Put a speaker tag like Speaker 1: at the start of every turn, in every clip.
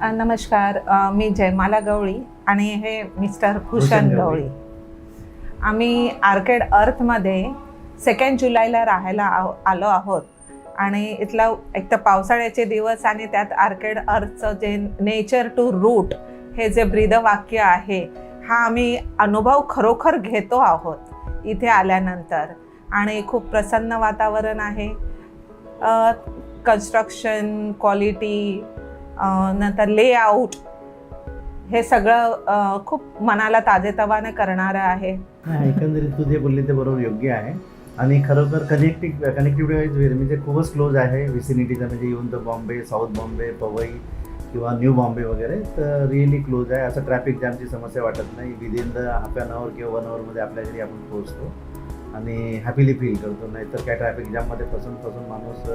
Speaker 1: नमस्कार. मी जयमाला गवळी आणि हे मिस्टर भूषण गवळी. आम्ही आर्केड अर्थमध्ये 2 जुलैला राहायला आलो आहोत आणि इथला एक तर पावसाळ्याचे दिवस आणि त्यात आर्केड अर्थचं जे नेचर टू रूट हे जे ब्रीदवाक्य आहे, हा आम्ही अनुभव खरोखर घेतो आहोत इथे आल्यानंतर. आणि खूप प्रसन्न वातावरण आहे. कन्स्ट्रक्शन क्वालिटी, नंतर लेआउट, हे सगळं खूप मनाला ताजेतवाने करणारं आहे.
Speaker 2: एकंदरीत तू जे बोलली ते बरोबर योग्य आहे. आणि खरोखर कनेक्टिव्हिटी वाईज म्हणजे खूपच क्लोज आहे विसिनिटीचा. म्हणजे even the Bombay, South Bombay, Powai किंवा न्यू बॉम्बे वगैरे, तर रिअली क्लोज आहे. असं ट्रॅफिक जॅमची समस्या वाटत नाही. Within the half an hour किंवा 1 आवरमध्ये आपल्या घरी आपण पोहोचतो आणि हॅपीली फील करतो. नाही तर काय ट्रॅफिक जॅममध्ये फसून माणूस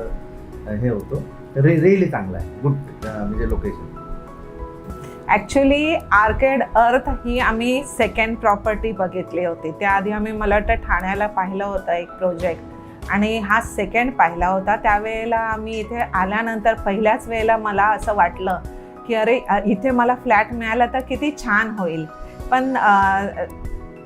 Speaker 2: हे होतो. तर रिअली चांगलं आहे, गुड म्हणजे लोकेशन.
Speaker 1: ॲक्च्युली आर्केड अर्थ ही आम्ही सेकंड प्रॉपर्टी बघितली होती. त्याआधी आम्ही मला वाटतं ठाण्याला पाहिलं होतं एक प्रोजेक्ट, आणि हा सेकंड पाहिला होता. त्यावेळेला आम्ही इथे आल्यानंतर पहिल्याच वेळेला मला असं वाटलं की अरे इथे मला फ्लॅट मिळाला तर किती छान होईल. पण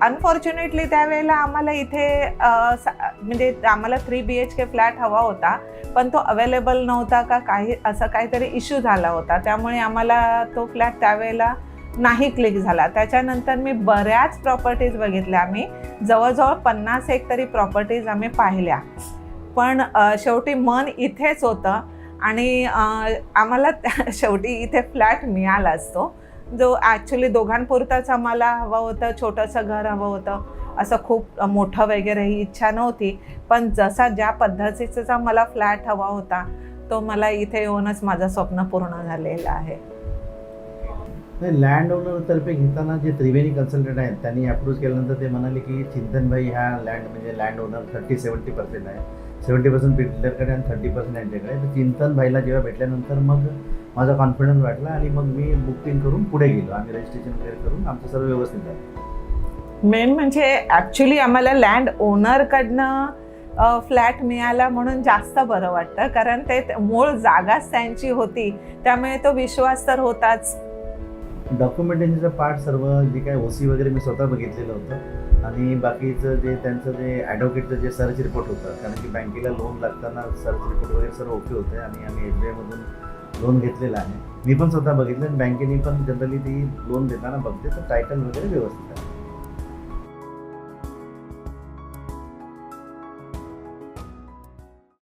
Speaker 1: अनफॉर्च्युनेटली त्यावेळेला आम्हाला इथे म्हणजे आम्हाला 3 BHK फ्लॅट हवा होता, पण तो अवेलेबल नव्हता का काही असं काहीतरी इश्यू झाला होता. त्यामुळे आम्हाला तो फ्लॅट त्यावेळेला नाही क्लिक झाला. त्याच्यानंतर मी बऱ्याच प्रॉपर्टीज बघितल्या. आम्ही जवळजवळ 51 तरी प्रॉपर्टीज आम्ही पाहिल्या, पण शेवटी मन इथेच होतं आणि आम्हाला शेवटी इथे फ्लॅट मिळाला असतो, जो ॲक्च्युली दोघांपुरताच आम्हाला हवं होतं. छोटंसं घर हवं होतं, असं खूप मोठं वगैरे ही इच्छा नव्हती. पण ज्या पद्धतीचा मला फ्लॅट हवा होता, तो मला इथे येऊनच माझं स्वप्न पूर्ण झालेलं आहे.
Speaker 2: लँड ओनरतर्फे घेताना जे त्रिवेणी कन्सल्टंट आहेत त्यांनी अप्रोच केल्यानंतर ते म्हणाले की चिंतनभाई ह्या लँड ओनर 30-70% आहे. 70% बिल्डरकडे आणि 30% यांच्याकडे. तर चिंतनभाईला जेव्हा भेटल्यानंतर मग माझा कॉन्फिडन्स वाटला आणि मग मी बुकिंग करून पुढे गेलो. आम्ही रजिस्ट्रेशन वगैरे करून आमचं सर्व व्यवस्थित झालं.
Speaker 1: मेन म्हणजे ॲक्च्युली आम्हाला लँड ओनरकडनं फ्लॅट मिळाला म्हणून जास्त बरं वाटतं, कारण ते मूळ जागाच त्यांची होती, त्यामुळे तो विश्वास तर होताच.
Speaker 2: डॉक्युमेंटेशनचा पार्ट सर्व जे काय OC वगैरे मी स्वतः बघितलेलं होतं. आणि बाकीचं जे त्यांचं जे ॲडव्होकेटचं जे सर्च रिपोर्ट होतं, कारण की बँकेला लोन लागताना सर्च रिपोर्ट वगैरे सर्व ओके होते आणि आम्ही SBIमधून लोन घेतलेलं आहे. मी पण स्वतः बघितलं आणि बँकेने पण जनरली ती लोन देताना बघते तर टायटल वगैरे व्यवस्थित आहे.